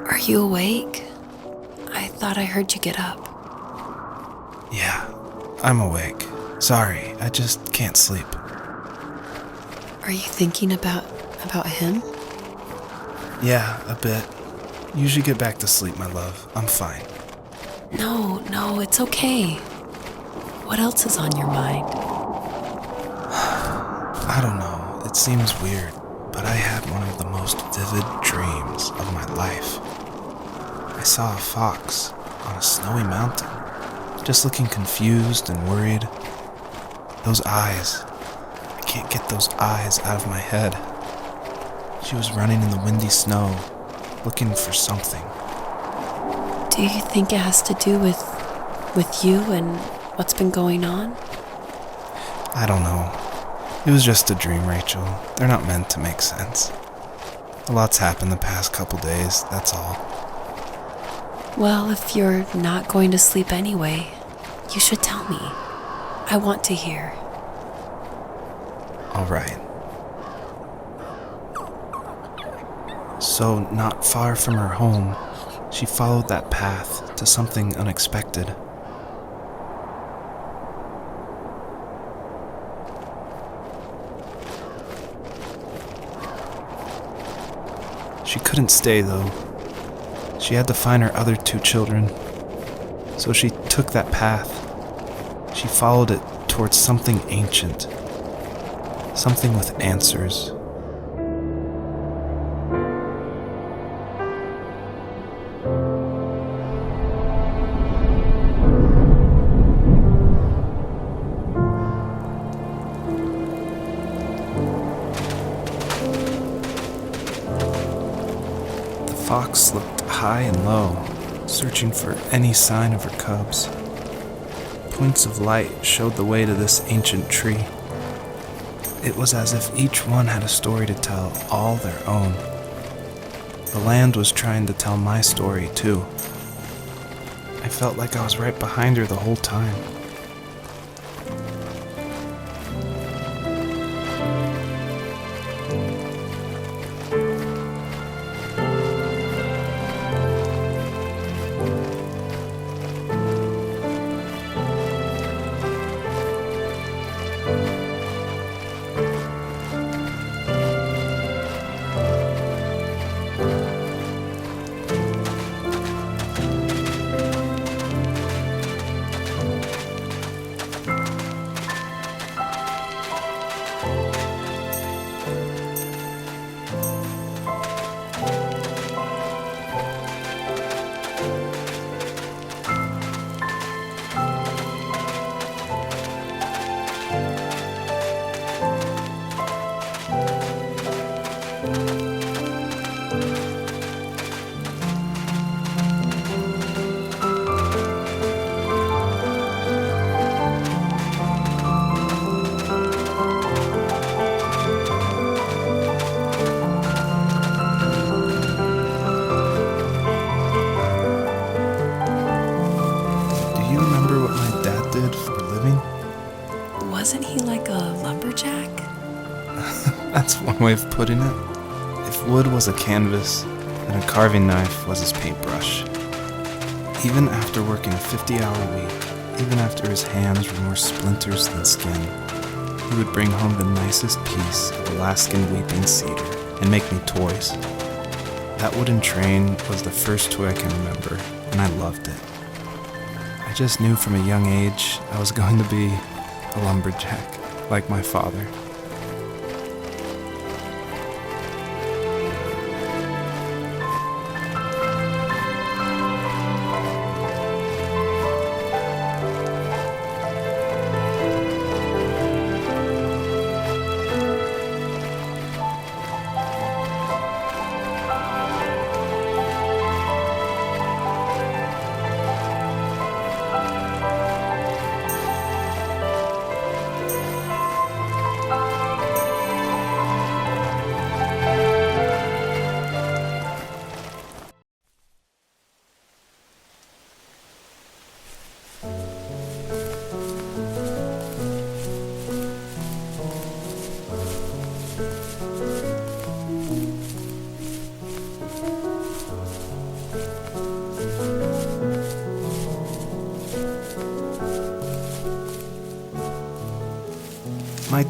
Are you awake? I thought I heard you get up. Yeah, I'm awake. Sorry, I just can't sleep. Are you thinking about him? Yeah, a bit. Usually get back to sleep, my love. I'm fine. No, it's okay. What else is on your mind? I don't know, it seems weird, but I had one of the most vivid dreams of my life. I saw a fox on a snowy mountain, just looking confused and worried. Those eyes, I can't get those eyes out of my head. She was running in the windy snow, looking for something. Do you think it has to do with you and what's been going on? I don't know. It was just a dream, Rachel. They're not meant to make sense. A lot's happened the past couple days, that's all. Well, if you're not going to sleep anyway, you should tell me. I want to hear. All right. So, not far from her home, she followed that path to something unexpected. She couldn't stay, though. She had to find her other 2 children. So she took that path. She followed it towards something ancient. Something with answers. The fox looked high and low, searching for any sign of her cubs. Points of light showed the way to this ancient tree. It was as if each one had a story to tell, all their own. The land was trying to tell my story, too. I felt like I was right behind her the whole time. Do you remember what my dad did for a living? Wasn't he like a lumberjack? That's one way of putting it. If wood was a canvas, then a carving knife was his paintbrush. Even after working a 50-hour week, even after his hands were more splinters than skin, he would bring home the nicest piece of Alaskan weeping cedar and make me toys. That wooden train was the first toy I can remember, and I loved it. I just knew from a young age I was going to be a lumberjack, like my father.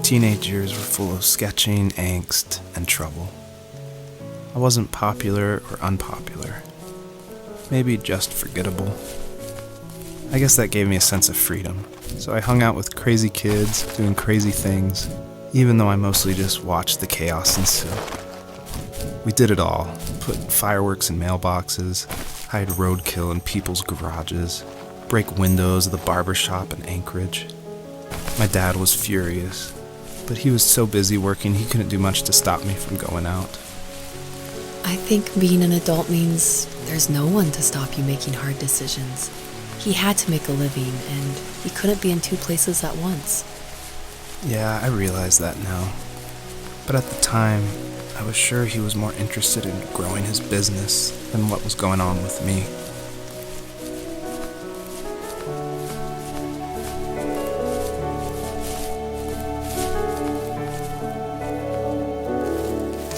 teenage years were full of sketching, angst, and trouble. I wasn't popular or unpopular. Maybe just forgettable. I guess that gave me a sense of freedom, so I hung out with crazy kids, doing crazy things, even though I mostly just watched the chaos ensue. We did it all. Put fireworks in mailboxes, hide roadkill in people's garages, break windows of the barber shop in Anchorage. My dad was furious, but he was so busy working he couldn't do much to stop me from going out. I think being an adult means there's no one to stop you making hard decisions. He had to make a living, and he couldn't be in two places at once. Yeah, I realize that now. But at the time, I was sure he was more interested in growing his business than what was going on with me.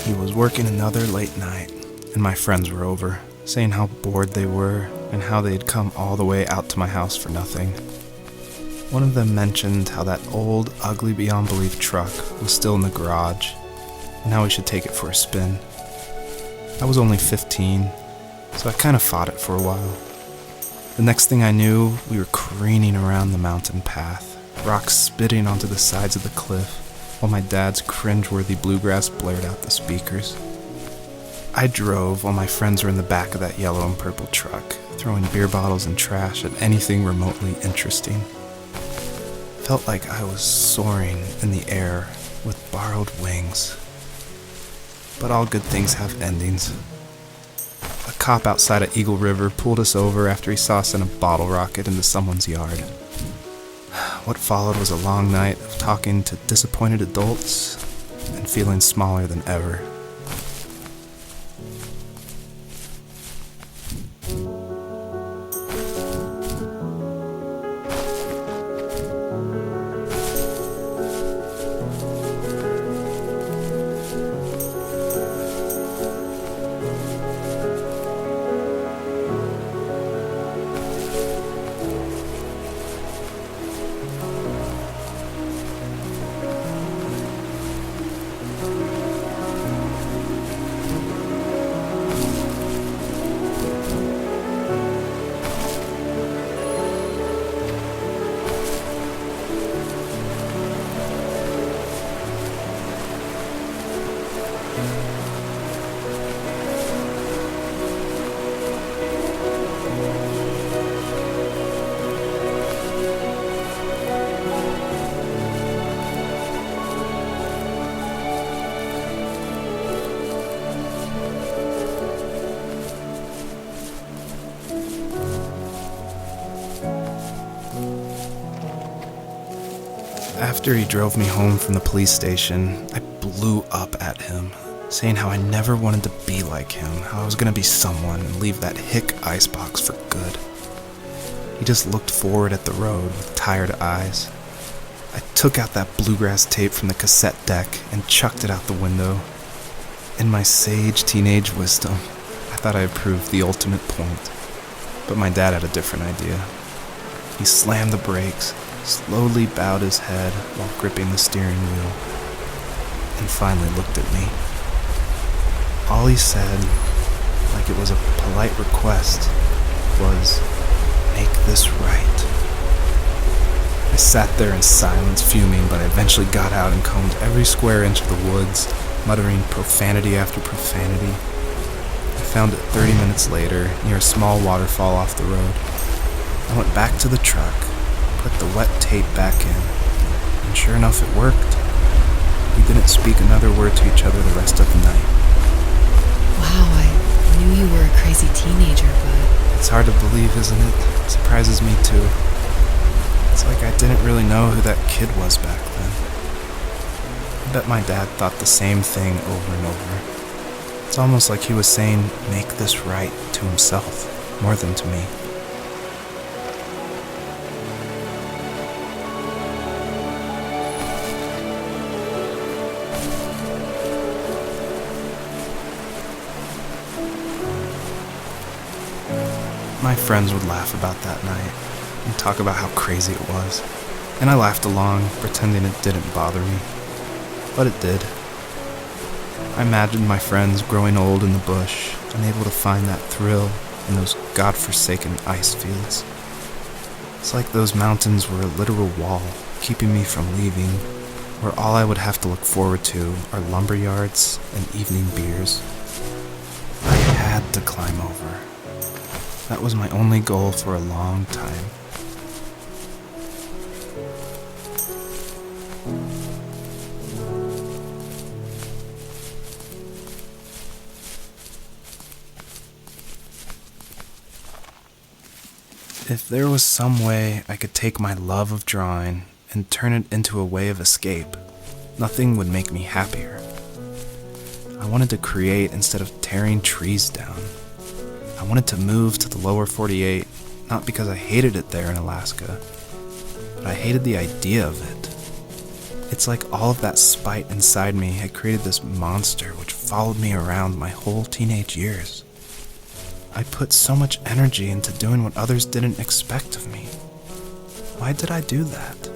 He was working another late night, and my friends were over, saying how bored they were and how they'd come all the way out to my house for nothing. One of them mentioned how that old, ugly beyond belief truck was still in the garage, and how we should take it for a spin. I was only 15, so I kind of fought it for a while. The next thing I knew, we were careening around the mountain path, rocks spitting onto the sides of the cliff, while my dad's cringeworthy bluegrass blared out the speakers. I drove while my friends were in the back of that yellow and purple truck, throwing beer bottles and trash at anything remotely interesting. Felt like I was soaring in the air with borrowed wings. But all good things have endings. A cop outside of Eagle River pulled us over after he saw us send a bottle rocket into someone's yard. What followed was a long night of talking to disappointed adults and feeling smaller than ever. After he drove me home from the police station, I blew up at him, saying how I never wanted to be like him, how I was going to be someone and leave that hick icebox for good. He just looked forward at the road with tired eyes. I took out that bluegrass tape from the cassette deck and chucked it out the window. In my sage teenage wisdom, I thought I had proved the ultimate point, but my dad had a different idea. He slammed the brakes, slowly bowed his head while gripping the steering wheel, and finally looked at me. All he said, like it was a polite request, was, "Make this right." I sat there in silence, fuming, but I eventually got out and combed every square inch of the woods, muttering profanity after profanity. I found it 30 minutes later, near a small waterfall off the road. I went back to the truck, put the wet tape back in, and sure enough it worked. We didn't speak another word to each other the rest of the night. Wow, I knew you were a crazy teenager, but... It's hard to believe, isn't it? It surprises me too. It's like I didn't really know who that kid was back then. I bet my dad thought the same thing over and over. It's almost like he was saying, "Make this right," to himself, more than to me. My friends would laugh about that night and talk about how crazy it was. and I laughed along, pretending it didn't bother me. But it did. I imagined my friends growing old in the bush, unable to find that thrill in those godforsaken ice fields. It's like those mountains were a literal wall, keeping me from leaving, where all I would have to look forward to are lumber yards and evening beers. I had to climb over. That was my only goal for a long time. If there was some way I could take my love of drawing and turn it into a way of escape, nothing would make me happier. I wanted to create instead of tearing trees down. I wanted to move to the lower 48, not because I hated it there in Alaska, but I hated the idea of it. It's like all of that spite inside me had created this monster which followed me around my whole teenage years. I put so much energy into doing what others didn't expect of me. Why did I do that?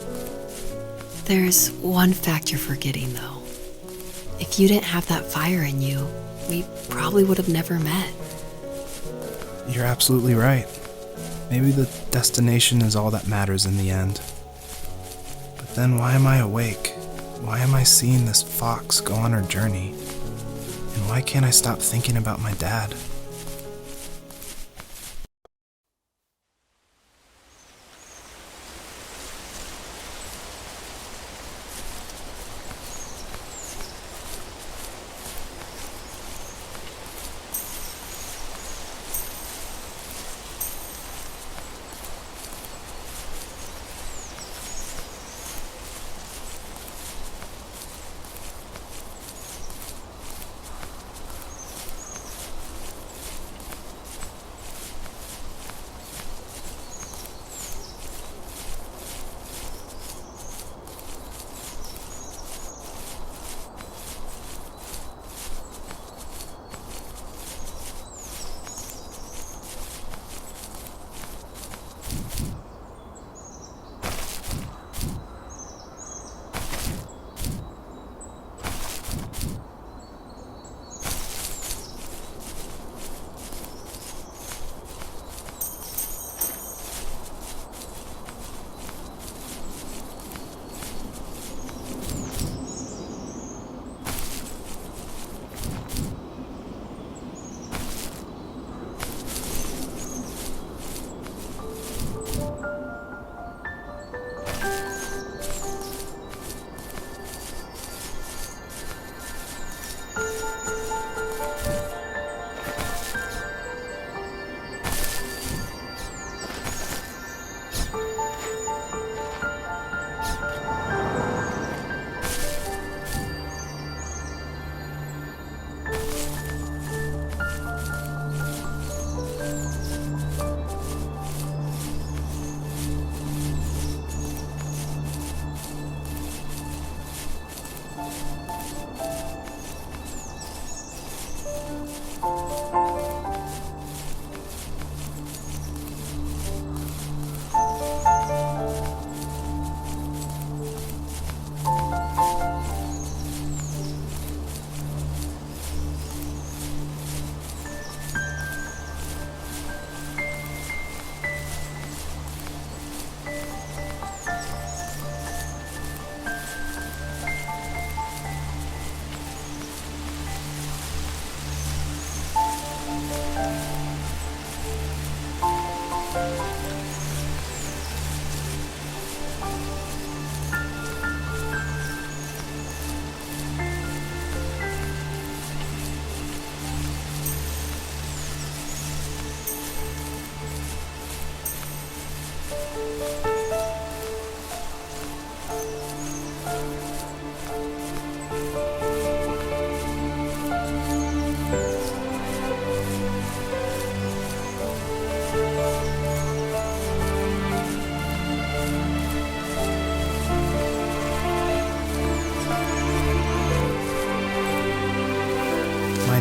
There's one fact you're forgetting, though. If you didn't have that fire in you, we probably would have never met. You're absolutely right. Maybe the destination is all that matters in the end. But then why am I awake? Why am I seeing this fox go on her journey? And why can't I stop thinking about my dad?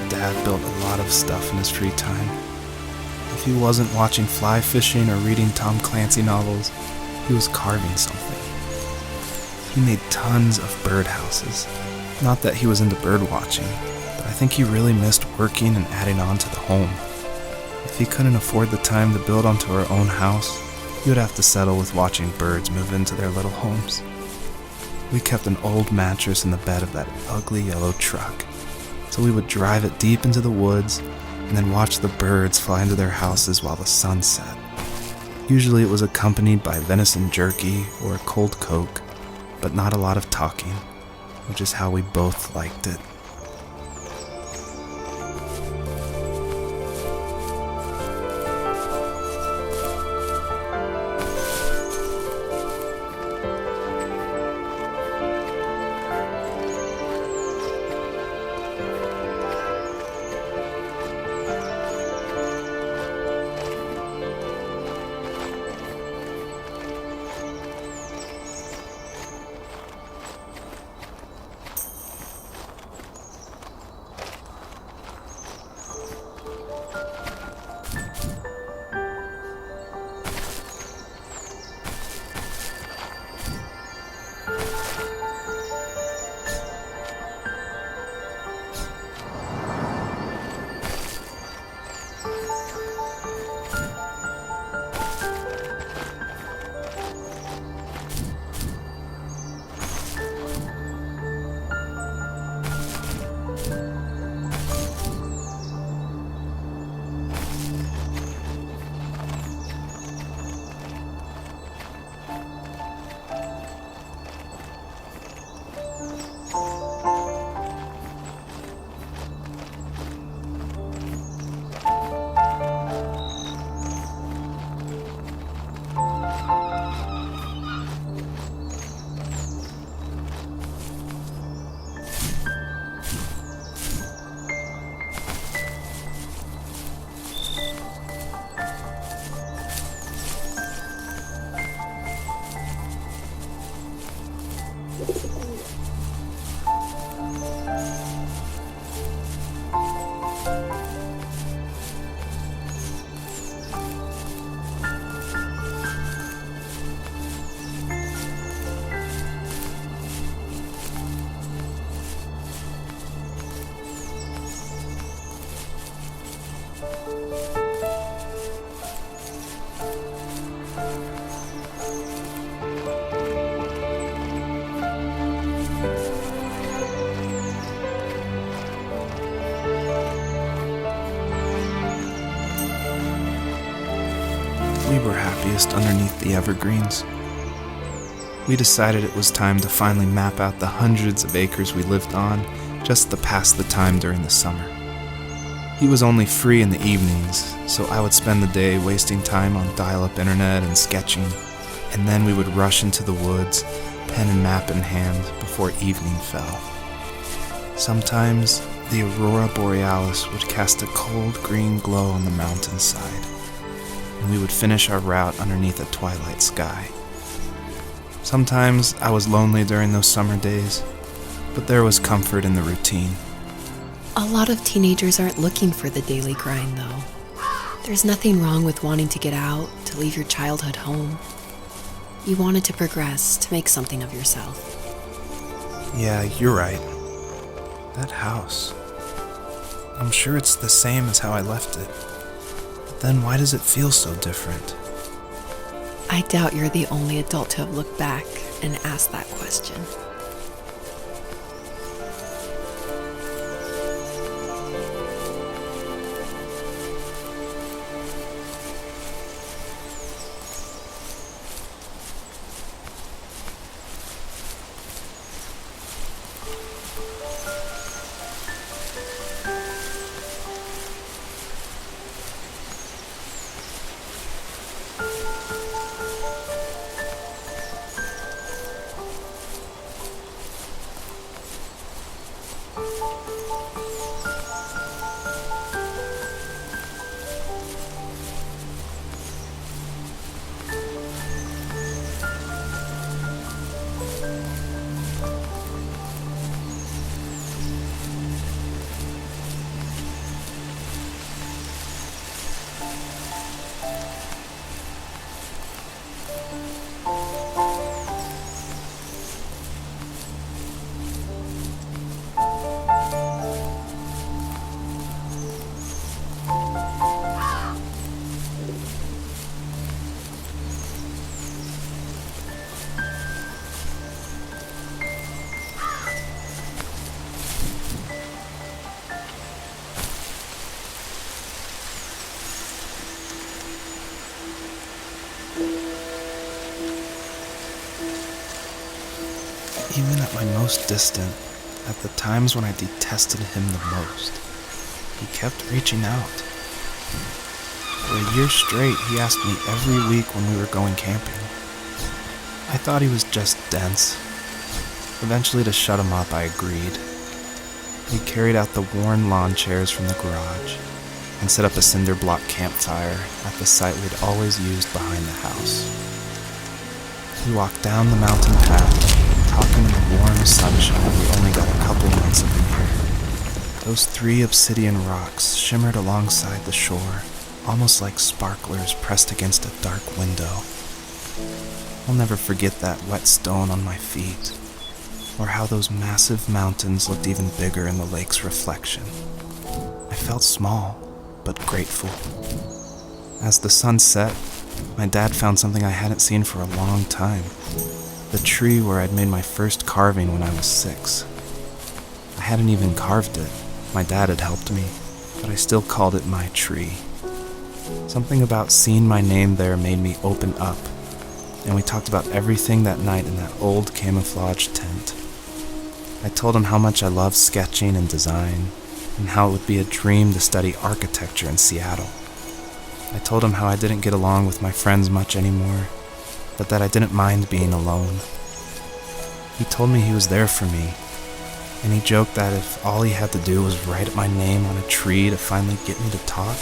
Dad built a lot of stuff in his free time. If he wasn't watching fly fishing or reading Tom Clancy novels, he was carving something. He made tons of birdhouses. Not that he was into bird watching, but I think he really missed working and adding on to the home. If he couldn't afford the time to build onto our own house, he would have to settle with watching birds move into their little homes. We kept an old mattress in the bed of that ugly yellow truck, so we would drive it deep into the woods and then watch the birds fly into their houses while the sun set. Usually it was accompanied by venison jerky or a cold Coke, but not a lot of talking, which is how we both liked it. We were happiest underneath the evergreens. We decided it was time to finally map out the hundreds of acres we lived on just to pass the time during the summer. He was only free in the evenings, so I would spend the day wasting time on dial-up internet and sketching, and then we would rush into the woods, pen and map in hand, before evening fell. Sometimes the aurora borealis would cast a cold green glow on the mountainside, and we would finish our route underneath a twilight sky. Sometimes I was lonely during those summer days, but there was comfort in the routine. A lot of teenagers aren't looking for the daily grind, though. There's nothing wrong with wanting to get out, to leave your childhood home. You wanted to progress, to make something of yourself. Yeah, you're right. That house. I'm sure it's the same as how I left it. But then why does it feel so different? I doubt you're the only adult to have looked back and asked that question. at my most distant, at the times when I detested him the most, he kept reaching out. For a year straight, he asked me every week when we were going camping. I thought he was just dense. Eventually, to shut him up, I agreed. We carried out the worn lawn chairs from the garage and set up a cinder block campfire at the site we'd always used behind the house. We walked down the mountain path, talking in the warm sunshine we only got a couple months of the year. Those 3 obsidian rocks shimmered alongside the shore, almost like sparklers pressed against a dark window. I'll never forget that wet stone on my feet, or how those massive mountains looked even bigger in the lake's reflection. I felt small, but grateful. As the sun set, my dad found something I hadn't seen for a long time. The tree where I'd made my first carving when I was 6. I hadn't even carved it. My dad had helped me, but I still called it my tree. Something about seeing my name there made me open up, and we talked about everything that night in that old camouflage tent. I told him how much I loved sketching and design, and how it would be a dream to study architecture in Seattle. I told him how I didn't get along with my friends much anymore, but that I didn't mind being alone. He told me he was there for me, and he joked that if all he had to do was write my name on a tree to finally get me to talk,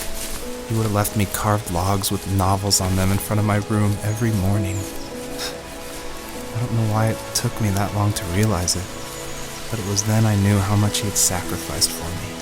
he would have left me carved logs with novels on them in front of my room every morning. I don't know why it took me that long to realize it, but it was then I knew how much he had sacrificed for me.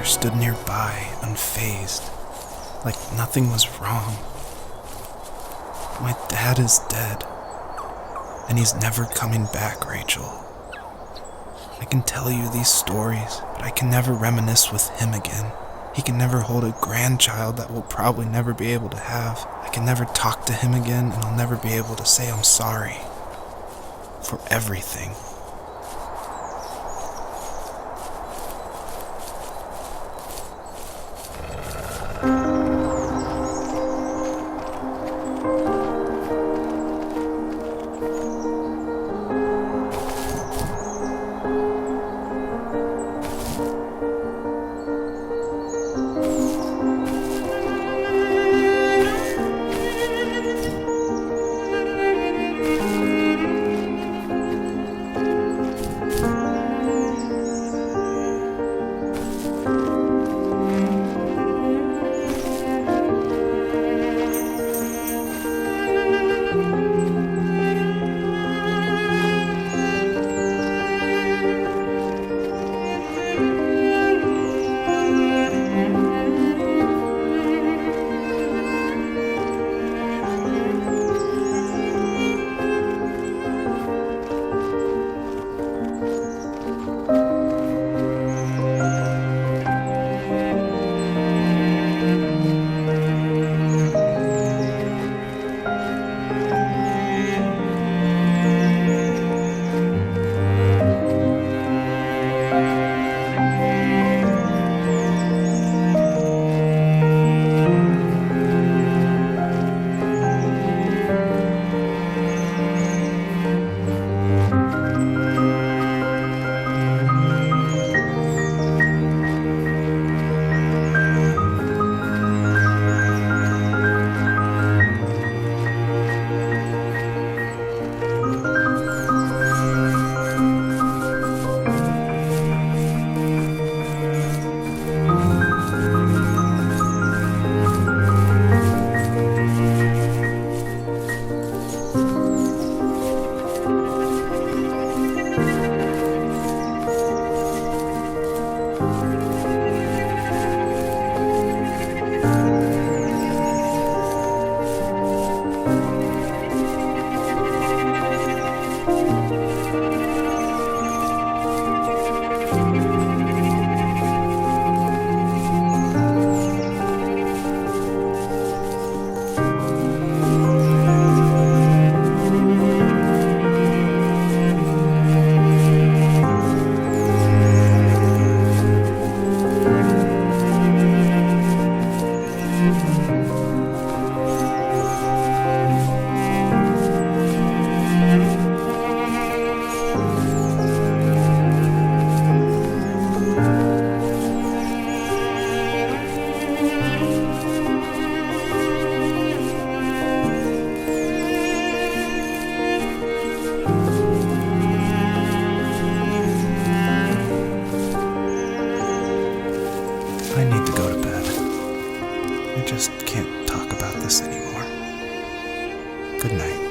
Stood nearby, unfazed, like nothing was wrong. My dad is dead, and he's never coming back, Rachel. I can tell you these stories, but I can never reminisce with him again. He can never hold a grandchild that we'll probably never be able to have. I can never talk to him again, and I'll never be able to say I'm sorry for everything. just can't talk about this anymore. Good night.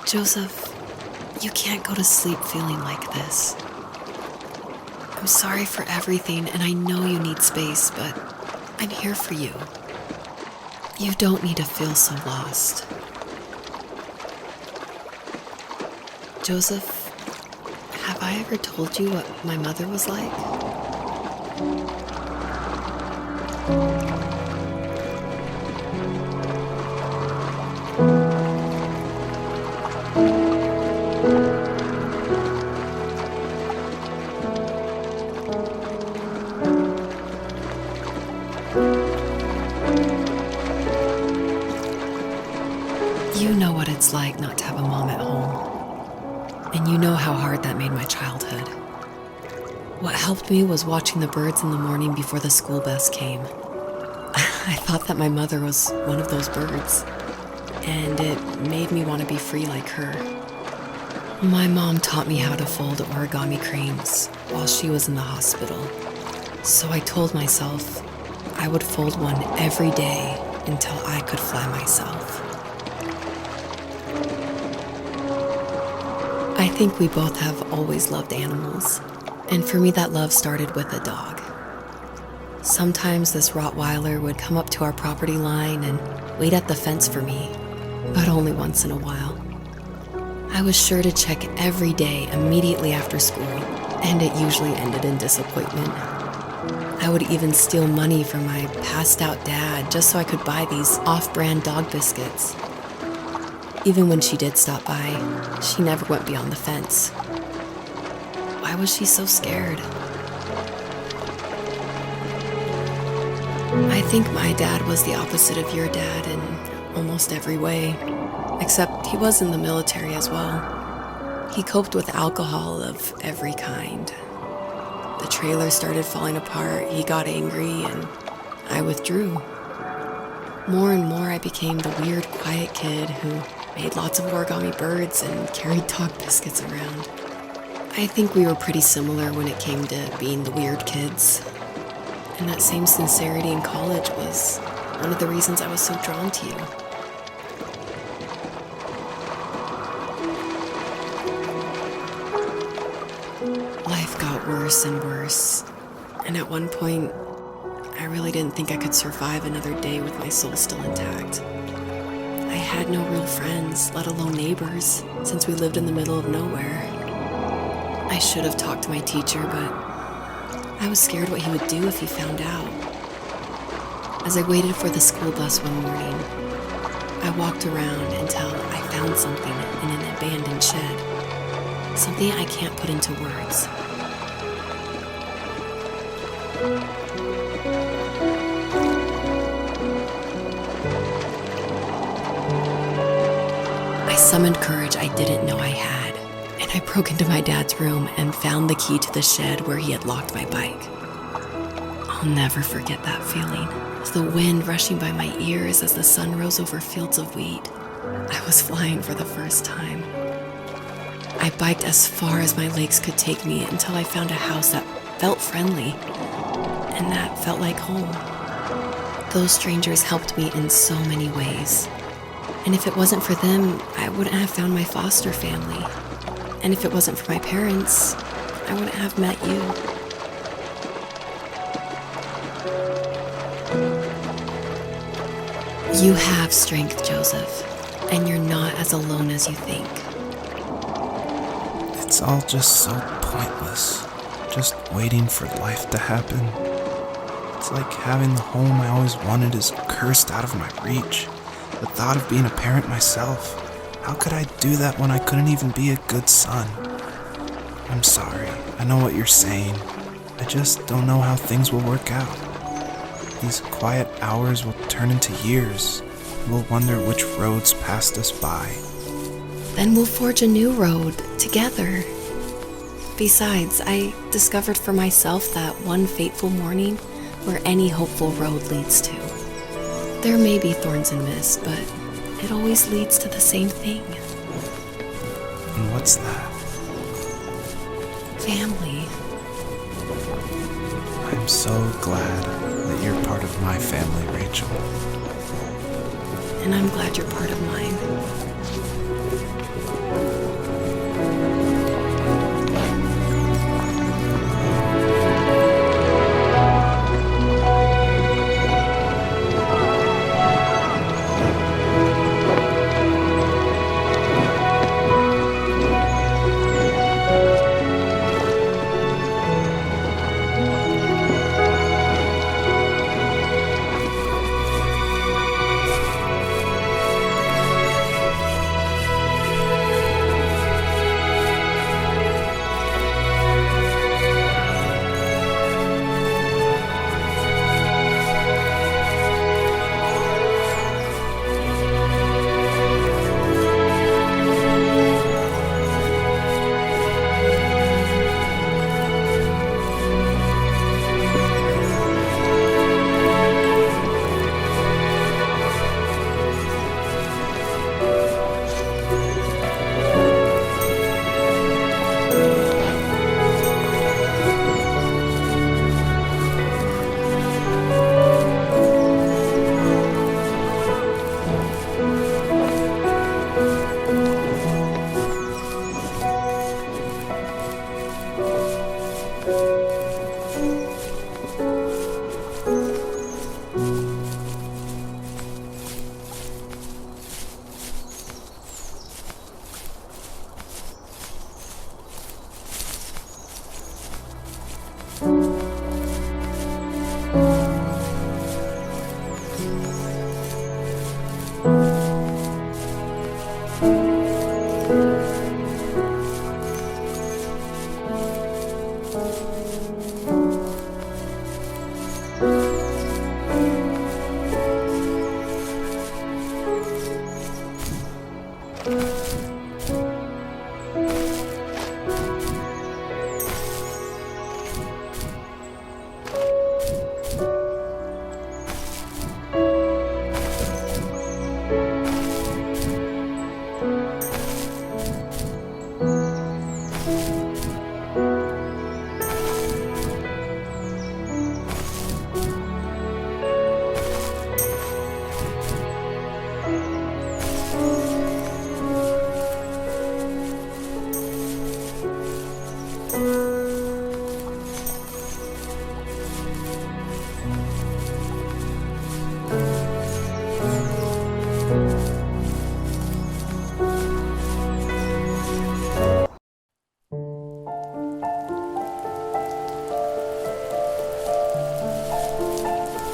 Joseph, you can't go to sleep feeling like this. I'm sorry for everything, and I know you need space, but I'm here for you. You don't need to feel so lost. Joseph, have I ever told you what my mother was like? You know what it's like not to have a mom at home. And you know how hard that made my childhood. What helped me was watching the birds in the morning before the school bus came. I thought that my mother was one of those birds, and it made me want to be free like her. My mom taught me how to fold origami cranes while she was in the hospital. So I told myself I would fold one every day until I could fly myself. I think we both have always loved animals, and for me that love started with a dog. Sometimes this Rottweiler would come up to our property line and wait at the fence for me, but only once in a while. I was sure to check every day immediately after school, and it usually ended in disappointment. I would even steal money from my passed out dad just so I could buy these off-brand dog biscuits. Even when she did stop by, she never went beyond the fence. Why was she so scared? I think my dad was the opposite of your dad in almost every way, except he was in the military as well. He coped with alcohol of every kind. The trailer started falling apart, he got angry, and I withdrew. More and more I became the weird, quiet kid who made lots of origami birds and carried dog biscuits around. I think we were pretty similar when it came to being the weird kids. And that same sincerity in college was one of the reasons I was so drawn to you. Life got worse and worse, and at one point, I really didn't think I could survive another day with my soul still intact. I had no real friends, let alone neighbors, since we lived in the middle of nowhere. I should have talked to my teacher, but I was scared what he would do if he found out. As I waited for the school bus one morning, I walked around until I found something in an abandoned shed. Something I can't put into words. I summoned courage I didn't know I had, and I broke into my dad's room and found the key to the shed where he had locked my bike. I'll never forget that feeling. The wind rushing by my ears as the sun rose over fields of wheat. I was flying for the first time. I biked as far as my legs could take me until I found a house that felt friendly, and that felt like home. Those strangers helped me in so many ways. And if it wasn't for them, I wouldn't have found my foster family. And if it wasn't for my parents, I wouldn't have met you. You have strength, Joseph, and you're not as alone as you think. It's all just so pointless. just waiting for life to happen. It's like having the home I always wanted is cursed out of my reach. The thought of being a parent myself, how could I do that when I couldn't even be a good son? I'm sorry, I know what you're saying. I just don't know how things will work out. These quiet hours will turn into years. We'll wonder which roads passed us by. Then we'll forge a new road together. Besides, I discovered for myself that one fateful morning where any hopeful road leads to. There may be thorns and mist, but it always leads to the same thing. And what's that? Family. I'm so glad that you're part of my family, Rachel. And I'm glad you're part of mine.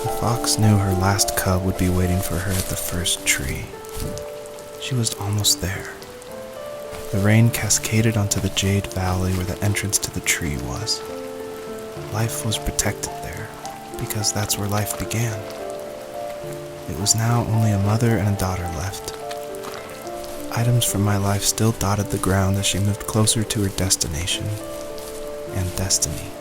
The fox knew her last cub would be waiting for her at the first tree. She was almost there. The rain cascaded onto the jade valley where the entrance to the tree was. Life was protected there, because that's where life began. It was now only a mother and a daughter left. Items from my life still dotted the ground as she moved closer to her destination and destiny.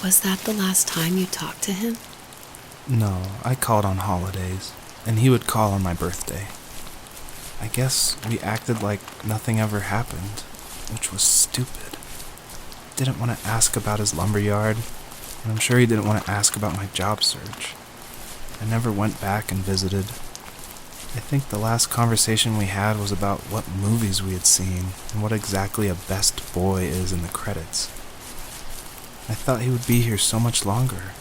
Was that the last time you talked to him? No, I called on holidays, and he would call on my birthday. I guess we acted like nothing ever happened, which was stupid. Didn't want to ask about his lumberyard, and I'm sure he didn't want to ask about my job search. I never went back and visited. I think the last conversation we had was about what movies we had seen and what exactly a best boy is in the credits. I thought he would be here so much longer.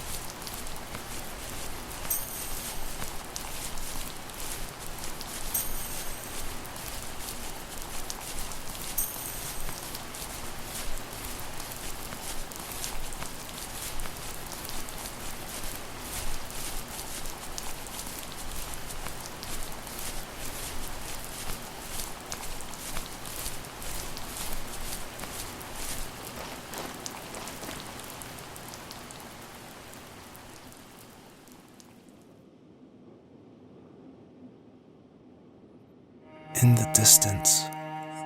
In the distance,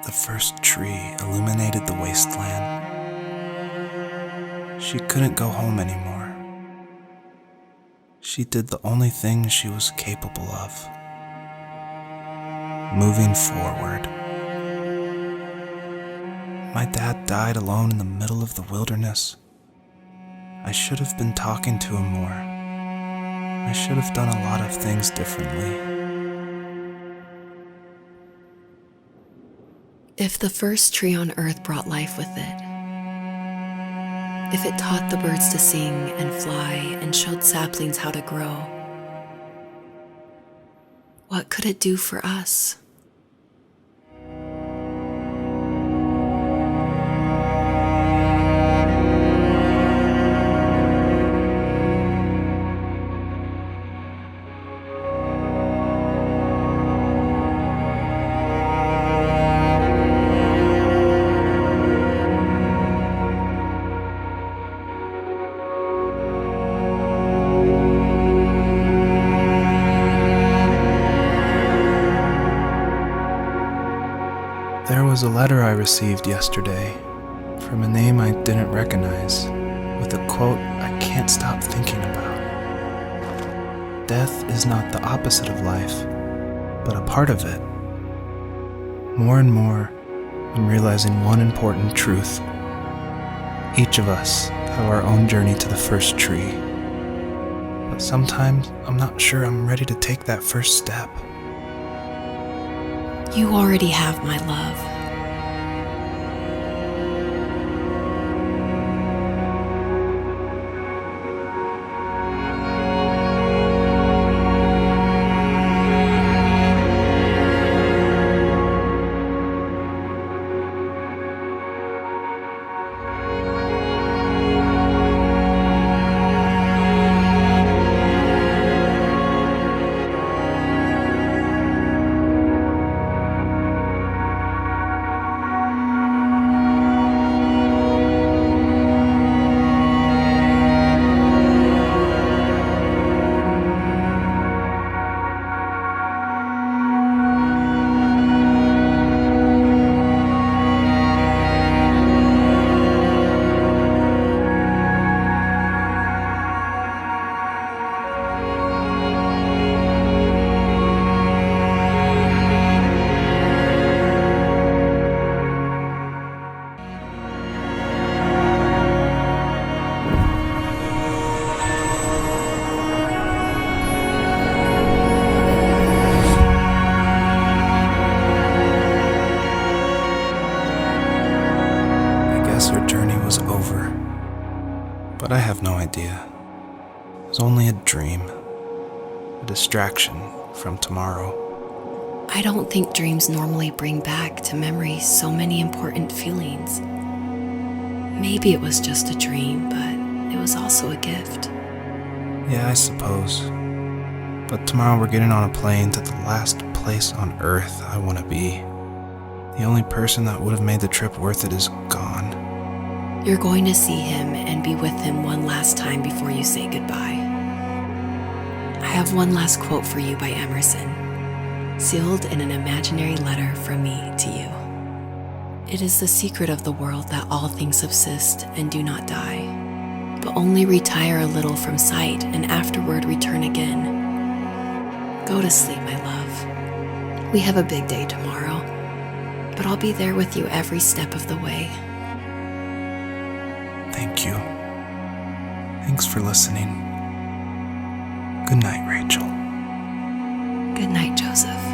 the first tree illuminated the wasteland. She couldn't go home anymore. She did the only thing she was capable of: moving forward. My dad died alone in the middle of the wilderness. I should have been talking to him more. I should have done a lot of things differently. If the first tree on earth brought life with it, if it taught the birds to sing and fly and showed saplings how to grow, what could it do for us? There was a letter I received yesterday from a name I didn't recognize, with a quote I can't stop thinking about. Death is not the opposite of life, but a part of it. More and more, I'm realizing one important truth. Each of us have our own journey to the first tree, but sometimes I'm not sure I'm ready to take that first step. You already have my love. Her journey was over, but I have no idea. It was only a dream, a distraction from tomorrow. I don't think dreams normally bring back to memory so many important feelings. Maybe it was just a dream, but it was also a gift. Yeah, I suppose. But tomorrow we're getting on a plane to the last place on Earth I want to be. The only person that would have made the trip worth it is gone. You're going to see him and be with him one last time before you say goodbye. I have one last quote for you by Emerson, sealed in an imaginary letter from me to you. It is the secret of the world that all things subsist and do not die. but only retire a little from sight and afterward return again. Go to sleep, my love. We have a big day tomorrow, but I'll be there with you every step of the way. Thank you. Thanks for listening. Good night, Rachel. Good night, Joseph.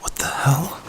What the hell?